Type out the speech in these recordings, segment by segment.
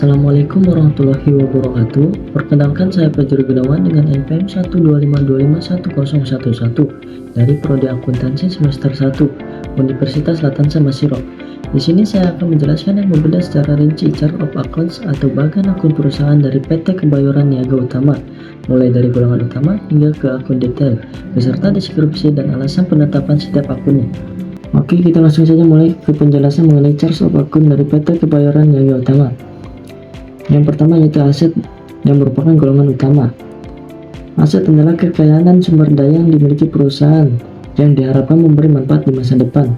Assalamualaikum warahmatullahi wabarakatuh. Perkenalkan, saya Fajar Gunawan dengan NPM 125251011 dari Prodi Akuntansi semester 1 Universitas Latansa Masiro. Di sini saya akan menjelaskan dan membedah secara rinci chart of accounts atau bagan akun perusahaan dari PT Kebayoran Niaga Utama, mulai dari golongan utama hingga ke akun detail, beserta deskripsi dan alasan penetapan setiap akunnya. Oke, kita langsung saja mulai ke penjelasan mengenai chart of akun dari PT Kebayoran Niaga Utama. Yang pertama yaitu aset yang merupakan golongan utama. Aset adalah kekayaan dan sumber daya yang dimiliki perusahaan yang diharapkan memberi manfaat di masa depan.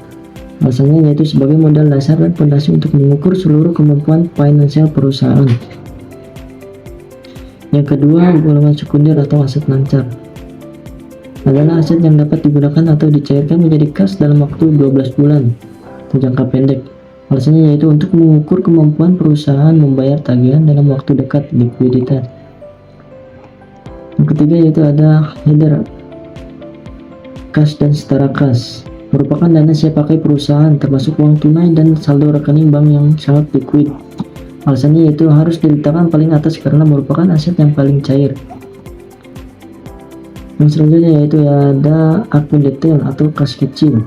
Alasannya yaitu sebagai modal dasar dan fondasi untuk mengukur seluruh kemampuan finansial perusahaan. Yang kedua, golongan sekunder atau aset lancar adalah aset yang dapat digunakan atau dicairkan menjadi kas dalam waktu 12 bulan atau jangka pendek. Alasannya yaitu untuk mengukur kemampuan perusahaan membayar tagihan dalam waktu dekat, likuiditas. Yang ketiga yaitu ada header kas dan setara kas, merupakan dana siap pakai perusahaan termasuk uang tunai dan saldo rekening bank yang sangat liquid. Alasannya yaitu harus diletakkan paling atas karena merupakan aset yang paling cair. Yang selanjutnya yaitu ada akun detail atau kas kecil,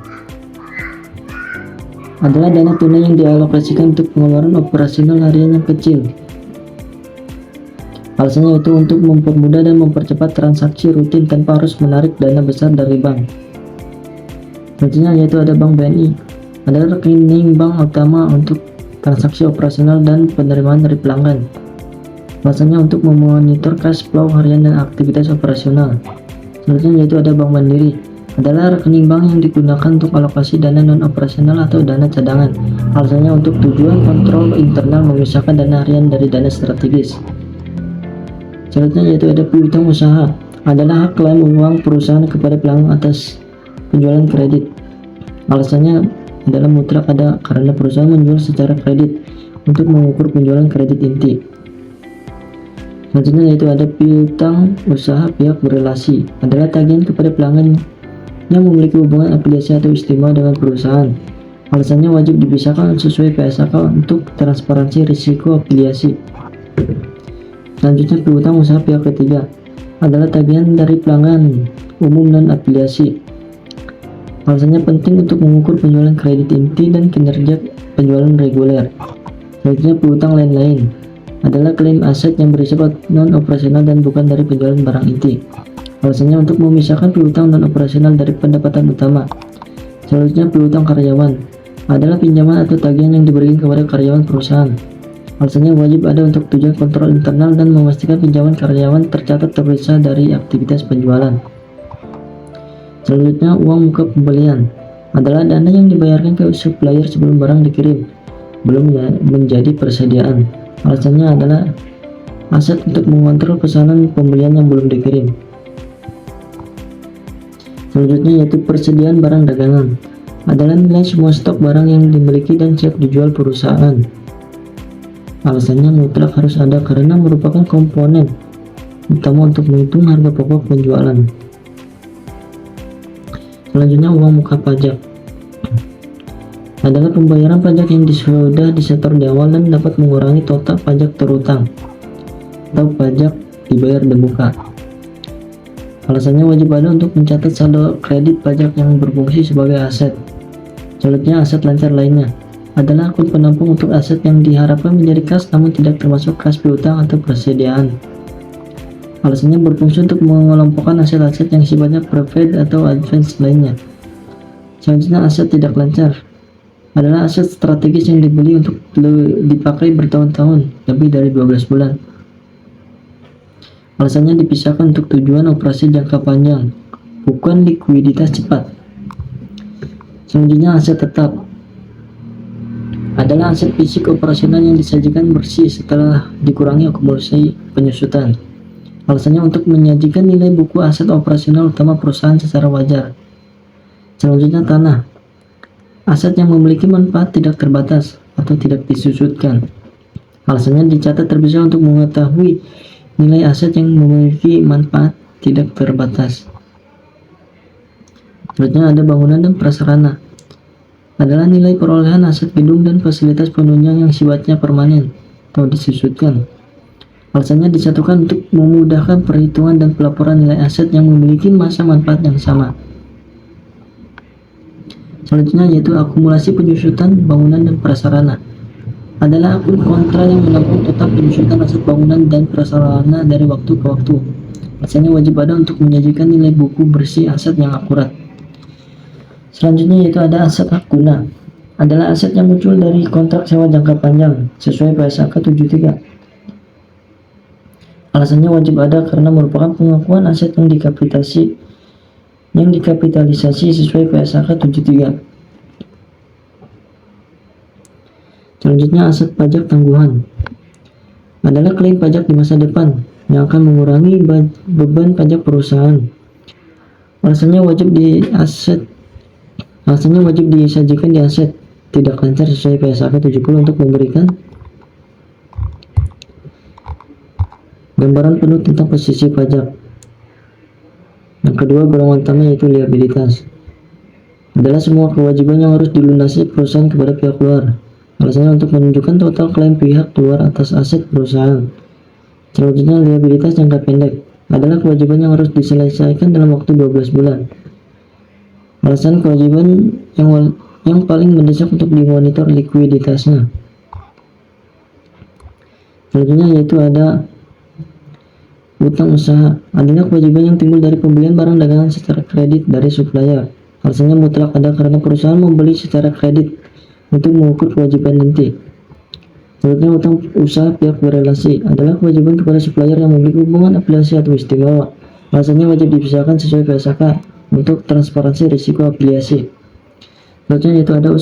adalah dana tunai yang dialokasikan untuk pengeluaran operasional harian yang kecil. Alasannya yaitu untuk mempermudah dan mempercepat transaksi rutin tanpa harus menarik dana besar dari bank. Selanjutnya yaitu ada Bank BNI, adalah rekening bank utama untuk transaksi operasional dan penerimaan dari pelanggan. Alasannya untuk memonitor cash flow harian dan aktivitas operasional. Selanjutnya yaitu ada Bank Mandiri, adalah rekening bank yang digunakan untuk alokasi dana non-operasional atau dana cadangan. Alasannya untuk tujuan kontrol internal memisahkan dana harian dari dana strategis. Selanjutnya yaitu ada piutang usaha, adalah hak klaim uang perusahaan kepada pelanggan atas penjualan kredit. Alasannya adalah mutlak ada karena perusahaan menjual secara kredit untuk mengukur penjualan kredit inti. Selanjutnya yaitu ada piutang usaha pihak berelasi, adalah tagihan kepada pelanggan yang memiliki hubungan afiliasi atau istimewa dengan perusahaan. Alasannya wajib dipisahkan sesuai PSAK untuk transparansi risiko afiliasi. Selanjutnya piutang usaha pihak ketiga, adalah tagihan dari pelanggan umum dan afiliasi. Alasannya penting untuk mengukur penjualan kredit inti dan kinerja penjualan reguler. Selanjutnya piutang lain-lain, adalah klaim aset yang bersifat non-operasional dan bukan dari penjualan barang inti. Alasannya untuk memisahkan piutang non-operasional dari pendapatan utama. Selanjutnya piutang karyawan, adalah pinjaman atau tagihan yang diberikan kepada karyawan perusahaan. Alasannya wajib ada untuk tujuan kontrol internal dan memastikan pinjaman karyawan tercatat terpisah dari aktivitas penjualan. Selanjutnya uang muka pembelian, adalah dana yang dibayarkan ke supplier sebelum barang dikirim, belum menjadi persediaan. Alasannya adalah aset untuk mengontrol pesanan pembelian yang belum dikirim. Selanjutnya yaitu persediaan barang dagangan, adalah nilai semua stok barang yang dimiliki dan siap dijual perusahaan. Alasannya mutlak harus ada karena merupakan komponen utama untuk menghitung harga pokok penjualan. Selanjutnya uang muka pajak, adalah pembayaran pajak yang sudah disetor di awal dan dapat mengurangi total pajak terutang atau pajak dibayar di muka. Alasannya wajib ada untuk mencatat saldo kredit pajak yang berfungsi sebagai aset. Selanjutnya aset lancar lainnya, adalah akun penampung untuk aset yang diharapkan menjadi kas namun tidak termasuk kas piutang atau persediaan. Alasannya berfungsi untuk mengelompokkan aset-aset yang sifatnya prepaid atau advance lainnya. Selanjutnya aset tidak lancar, adalah aset strategis yang dibeli untuk dipakai bertahun-tahun, lebih dari 12 bulan. Alasannya dipisahkan untuk tujuan operasi jangka panjang, bukan likuiditas cepat. Selanjutnya aset tetap, adalah aset fisik operasional yang disajikan bersih setelah dikurangi akumulasi penyusutan. Alasannya untuk menyajikan nilai buku aset operasional utama perusahaan secara wajar. Selanjutnya tanah, aset yang memiliki manfaat tidak terbatas atau tidak disusutkan. Alasannya dicatat terpisah untuk mengetahui nilai aset yang memiliki manfaat tidak terbatas. Selanjutnya ada bangunan dan prasarana, adalah nilai perolehan aset gedung dan fasilitas penunjang yang sifatnya permanen atau disusutkan. Alasannya disatukan untuk memudahkan perhitungan dan pelaporan nilai aset yang memiliki masa manfaat yang sama. Selanjutnya yaitu akumulasi penyusutan bangunan dan prasarana. Adalah akun kontra yang menampung total penyusutan aset bangunan dan prasarana dari waktu ke waktu. Alasannya wajib ada untuk menyajikan nilai buku bersih aset yang akurat. Selanjutnya yaitu ada aset hak guna. Adalah aset yang muncul dari kontrak sewa jangka panjang sesuai PSAK 73. Alasannya wajib ada karena merupakan pengakuan aset yang dikapitalisasi sesuai PSAK 73. Selanjutnya aset pajak tangguhan. Adalah klaim pajak di masa depan yang akan mengurangi beban pajak perusahaan. Alasannya wajib disajikan di aset tidak lancar sesuai PSAK 70 untuk memberikan gambaran penuh tentang posisi pajak. Yang kedua, golongan utama yaitu liabilitas. Adalah semua kewajiban yang harus dilunasi perusahaan kepada pihak luar. Alasannya untuk menunjukkan total klaim pihak luar atas aset perusahaan. Selanjutnya, liabilitas jangka pendek. Adalah kewajiban yang harus diselesaikan dalam waktu 12 bulan. Alasan kewajiban yang paling mendesak untuk dimonitor likuiditasnya. Selanjutnya yaitu ada utang usaha. Adalah kewajiban yang timbul dari pembelian barang dagangan secara kredit dari supplier. Alasannya mutlak ada karena perusahaan membeli secara kredit untuk mengukur kewajiban inti. Selanjutnya utang usaha pihak berelasi. Adalah kewajiban kepada supplier yang memiliki hubungan afiliasi atau istimewa. Alasannya wajib dipisahkan sesuai PSAK untuk transparansi risiko afiliasi. Selanjutnya yaitu ada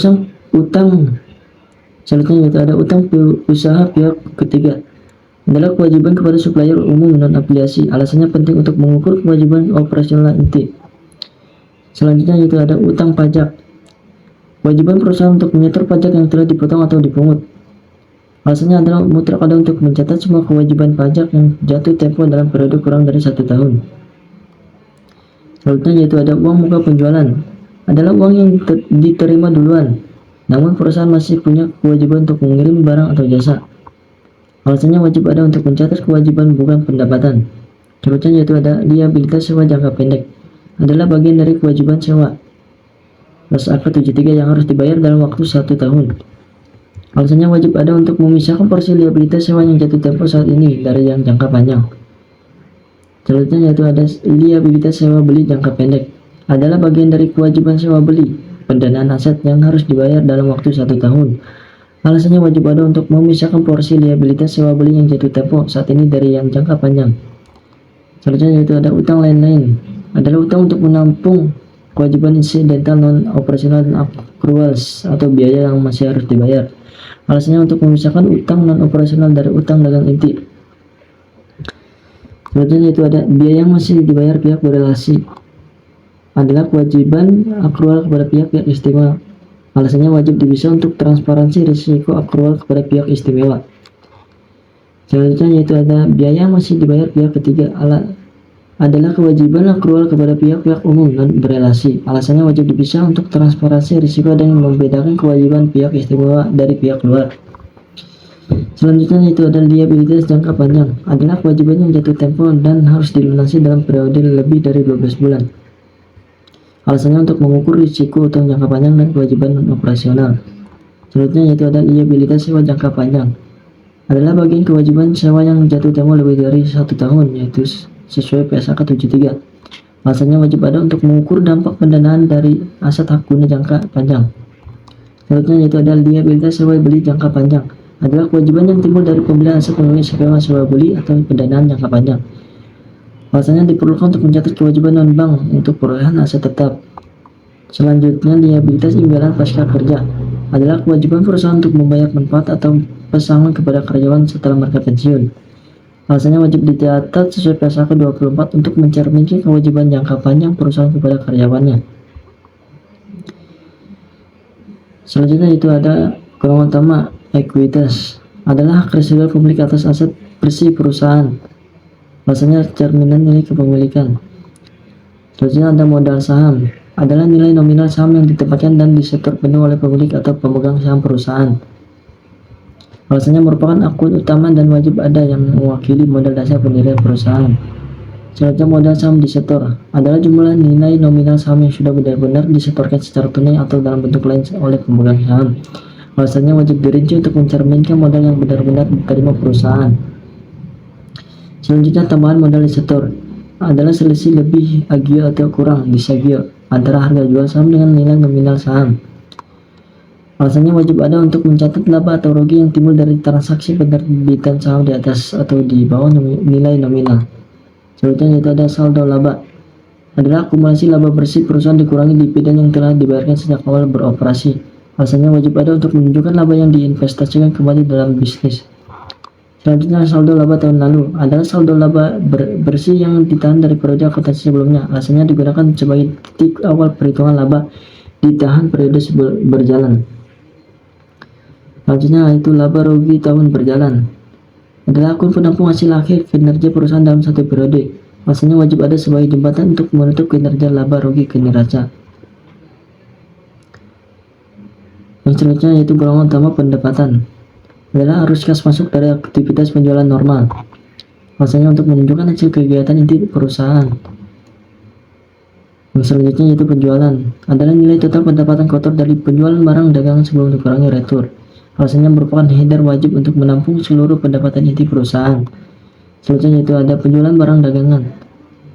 utang usaha pihak ketiga. Adalah kewajiban kepada supplier umum non-afiliasi. Alasannya penting untuk mengukur kewajiban operasional inti. Selanjutnya yaitu ada utang pajak. Kewajiban perusahaan untuk menyetor pajak yang telah dipotong atau dipungut. Alasannya adalah mutlak ada untuk mencatat semua kewajiban pajak yang jatuh tempo dalam periode kurang dari 1 tahun. Selanjutnya yaitu ada uang muka penjualan. Adalah uang yang diterima duluan, namun perusahaan masih punya kewajiban untuk mengirim barang atau jasa. Alasannya wajib ada untuk mencatat kewajiban bukan pendapatan. Selanjutnya yaitu ada liabilitas sewa jangka pendek. Adalah bagian dari kewajiban sewa PSAK 73 yang harus dibayar dalam waktu 1 tahun. Alasannya wajib ada untuk memisahkan porsi liabilitas sewa yang jatuh tempo saat ini dari yang jangka panjang. Selanjutnya yaitu ada liabilitas sewa beli jangka pendek. Adalah bagian dari kewajiban sewa beli pendanaan aset yang harus dibayar dalam waktu 1 tahun. Alasannya wajib ada untuk memisahkan porsi liabilitas sewa beli yang jatuh tempo saat ini dari yang jangka panjang. Selanjutnya yaitu ada utang lain-lain. Adalah utang untuk menampung kewajiban insidental non-operasional dan accruals atau biaya yang masih harus dibayar. Alasannya untuk memisahkan utang non-operasional dari utang dagang inti. Selanjutnya yaitu ada biaya yang masih dibayar pihak berelasi. Adalah kewajiban akrual kepada pihak istimewa. Alasannya wajib dipisah untuk transparansi risiko akrual kepada pihak istimewa. Selanjutnya yaitu ada biaya yang masih dibayar pihak ketiga. Adalah kewajiban akrual kepada pihak-pihak umum dan berelasi. Alasannya wajib dipisah untuk transparansi risiko dan membedakan kewajiban pihak istimewa dari pihak luar. Selanjutnya yaitu ada liabilitas jangka panjang. Adalah kewajiban yang jatuh tempo dan harus dilunasi dalam periode lebih dari 12 bulan. Alasannya untuk mengukur risiko utang jangka panjang dan kewajiban non-operasional. Selanjutnya yaitu ada liabilitas sewa jangka panjang. Adalah bagian kewajiban sewa yang jatuh tempo lebih dari 1 tahun, yaitu sesuai PSAK 73. Alasannya wajib ada untuk mengukur dampak pendanaan dari aset hak guna jangka panjang. Selanjutnya yaitu ada liabilitas sewa beli jangka panjang. Adalah kewajiban yang timbul dari pembelian aset melalui sewa beli atau pendanaan jangka panjang. Alasannya diperlukan untuk mencatat kewajiban non-bank untuk perolehan aset tetap. Selanjutnya liabilitas imbalan pasca kerja. Adalah kewajiban perusahaan untuk membayar manfaat atau pesangon kepada karyawan setelah mereka pensiun. Alasannya wajib dicatat sesuai PSAK 24 untuk mencerminkan kewajiban jangka panjang perusahaan kepada karyawannya. Selanjutnya itu ada golongan utama ekuitas. Adalah hak residual pemilik atas aset bersih perusahaan. Alasannya cerminan nilai kepemilikan. Selanjutnya ada modal saham. Adalah nilai nominal saham yang ditempatkan dan disetor penuh oleh pemilik atau pemegang saham perusahaan. Alasannya merupakan akun utama dan wajib ada yang mewakili modal dasar pendirian perusahaan. Selanjutnya modal saham disetor adalah jumlah nilai nominal saham yang sudah benar-benar disetorkan secara tunai atau dalam bentuk lain oleh pemegang saham. Alasannya wajib dirinci untuk mencerminkan modal yang benar-benar diterima perusahaan. Selanjutnya tambahan modal disetor adalah selisih lebih agio atau kurang disagio antara harga jual saham dengan nilai nominal saham. Alasannya wajib ada untuk mencatat laba atau rugi yang timbul dari transaksi penerbitan saham di atas atau di bawah nilai nominal. Selanjutnya yaitu ada saldo laba adalah akumulasi laba bersih perusahaan dikurangi dividen yang telah dibayarkan sejak awal beroperasi. Alasannya wajib ada untuk menunjukkan laba yang diinvestasikan kembali dalam bisnis. Selanjutnya saldo laba tahun lalu adalah saldo laba bersih yang ditahan dari periode akuntansi sebelumnya. Alasannya digunakan sebagai titik awal perhitungan laba ditahan periode berjalan. Selanjutnya yaitu laba rugi tahun berjalan adalah akun penampung hasil akhir kinerja perusahaan dalam satu periode. Alasannya wajib ada sebagai jembatan untuk menutup kinerja laba rugi ke neraca. Yang selanjutnya yaitu golongan utama pendapatan adalah arus kas masuk dari aktivitas penjualan normal. Alasannya untuk menunjukkan hasil kegiatan inti perusahaan. Yang selanjutnya yaitu penjualan adalah nilai total pendapatan kotor dari penjualan barang dagangan sebelum dikurangi retur. Alasannya merupakan header wajib untuk menampung seluruh pendapatan inti perusahaan. Selanjutnya yaitu ada penjualan barang dagangan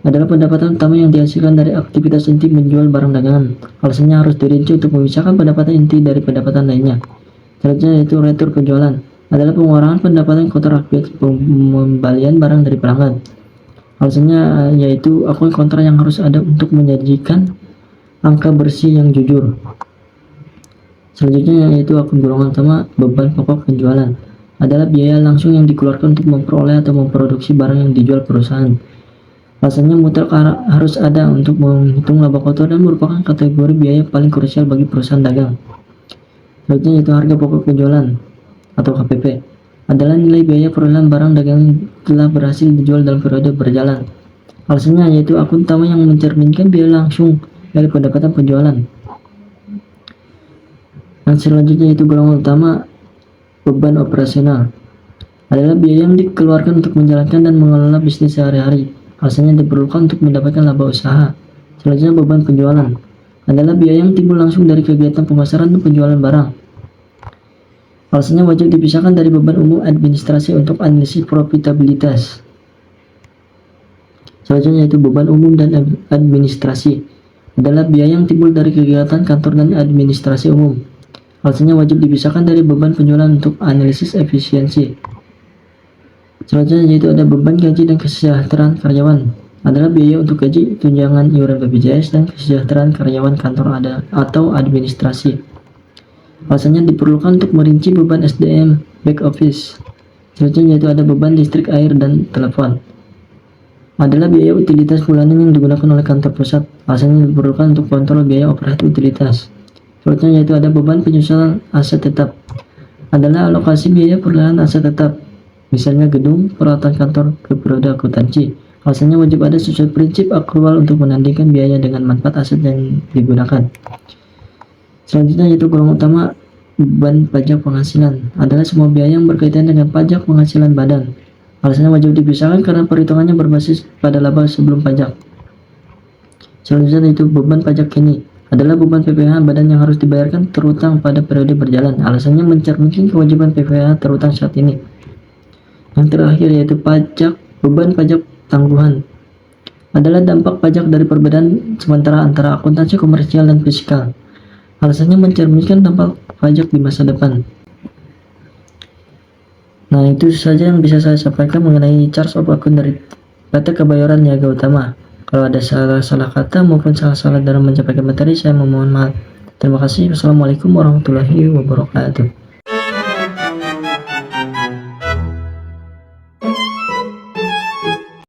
adalah pendapatan utama yang dihasilkan dari aktivitas inti menjual barang dagangan. Alasannya harus dirinci untuk memisahkan pendapatan inti dari pendapatan lainnya. Selanjutnya yaitu retur penjualan adalah pengurangan pendapatan kotor akibat pembelian barang dari pelanggan. Alasannya yaitu akun kontra yang harus ada untuk menyajikan angka bersih yang jujur. Selanjutnya yaitu akun golongan utama beban pokok penjualan adalah biaya langsung yang dikeluarkan untuk memperoleh atau memproduksi barang yang dijual perusahaan. Alasannya mutlak harus ada untuk menghitung laba kotor dan merupakan kategori biaya paling krusial bagi perusahaan dagang. Selanjutnya yaitu harga pokok penjualan atau HPP adalah nilai biaya perolehan barang dagang yang telah berhasil dijual dalam periode berjalan. Alasannya yaitu akun utama yang mencerminkan biaya langsung dari pendapatan penjualan. Dan selanjutnya yaitu golongan utama beban operasional adalah biaya yang dikeluarkan untuk menjalankan dan mengelola bisnis sehari-hari. Alasannya diperlukan untuk mendapatkan laba usaha. Selanjutnya beban penjualan adalah biaya yang timbul langsung dari kegiatan pemasaran dan penjualan barang. Alasannya wajib dipisahkan dari beban umum administrasi untuk analisis profitabilitas. Selanjutnya yaitu beban umum dan administrasi adalah biaya yang timbul dari kegiatan kantor dan administrasi umum. Alasannya wajib dipisahkan dari beban penjualan untuk analisis efisiensi. Selanjutnya yaitu ada beban gaji dan kesejahteraan karyawan adalah biaya untuk gaji, tunjangan iuran BPJS dan kesejahteraan karyawan kantor atau administrasi. Alasannya diperlukan untuk merinci beban SDM back office. Selanjutnya yaitu ada beban listrik, air, dan telepon adalah biaya utilitas bulanan yang digunakan oleh kantor pusat. Alasannya diperlukan untuk kontrol biaya operasi utilitas. Selanjutnya yaitu ada beban penyusunan aset tetap adalah alokasi biaya perlahan aset tetap, misalnya gedung, peralatan kantor ke periode akuntansi. Alasannya wajib ada sesuai prinsip akrual untuk menandingkan biaya dengan manfaat aset yang digunakan. Selanjutnya yaitu golongan utama beban pajak penghasilan adalah semua biaya yang berkaitan dengan pajak penghasilan badan. Alasannya wajib dipisahkan karena perhitungannya berbasis pada laba sebelum pajak. Selanjutnya yaitu beban pajak kini adalah beban PPh badan yang harus dibayarkan terutang pada periode berjalan. Alasannya mencerminkan kewajiban PPh terutang saat ini. Yang terakhir yaitu beban pajak tangguhan adalah dampak pajak dari perbedaan sementara antara akuntansi komersial dan fiskal. Alasannya mencerminkan dampak pajak di masa depan. Nah, itu saja yang bisa saya sampaikan mengenai charge of akun dari PT Kebayoran Niaga Utama. Kalau ada salah-salah kata maupun salah-salah dalam menyampaikan materi, saya memohon maaf. Terima kasih. Wassalamualaikum warahmatullahi wabarakatuh.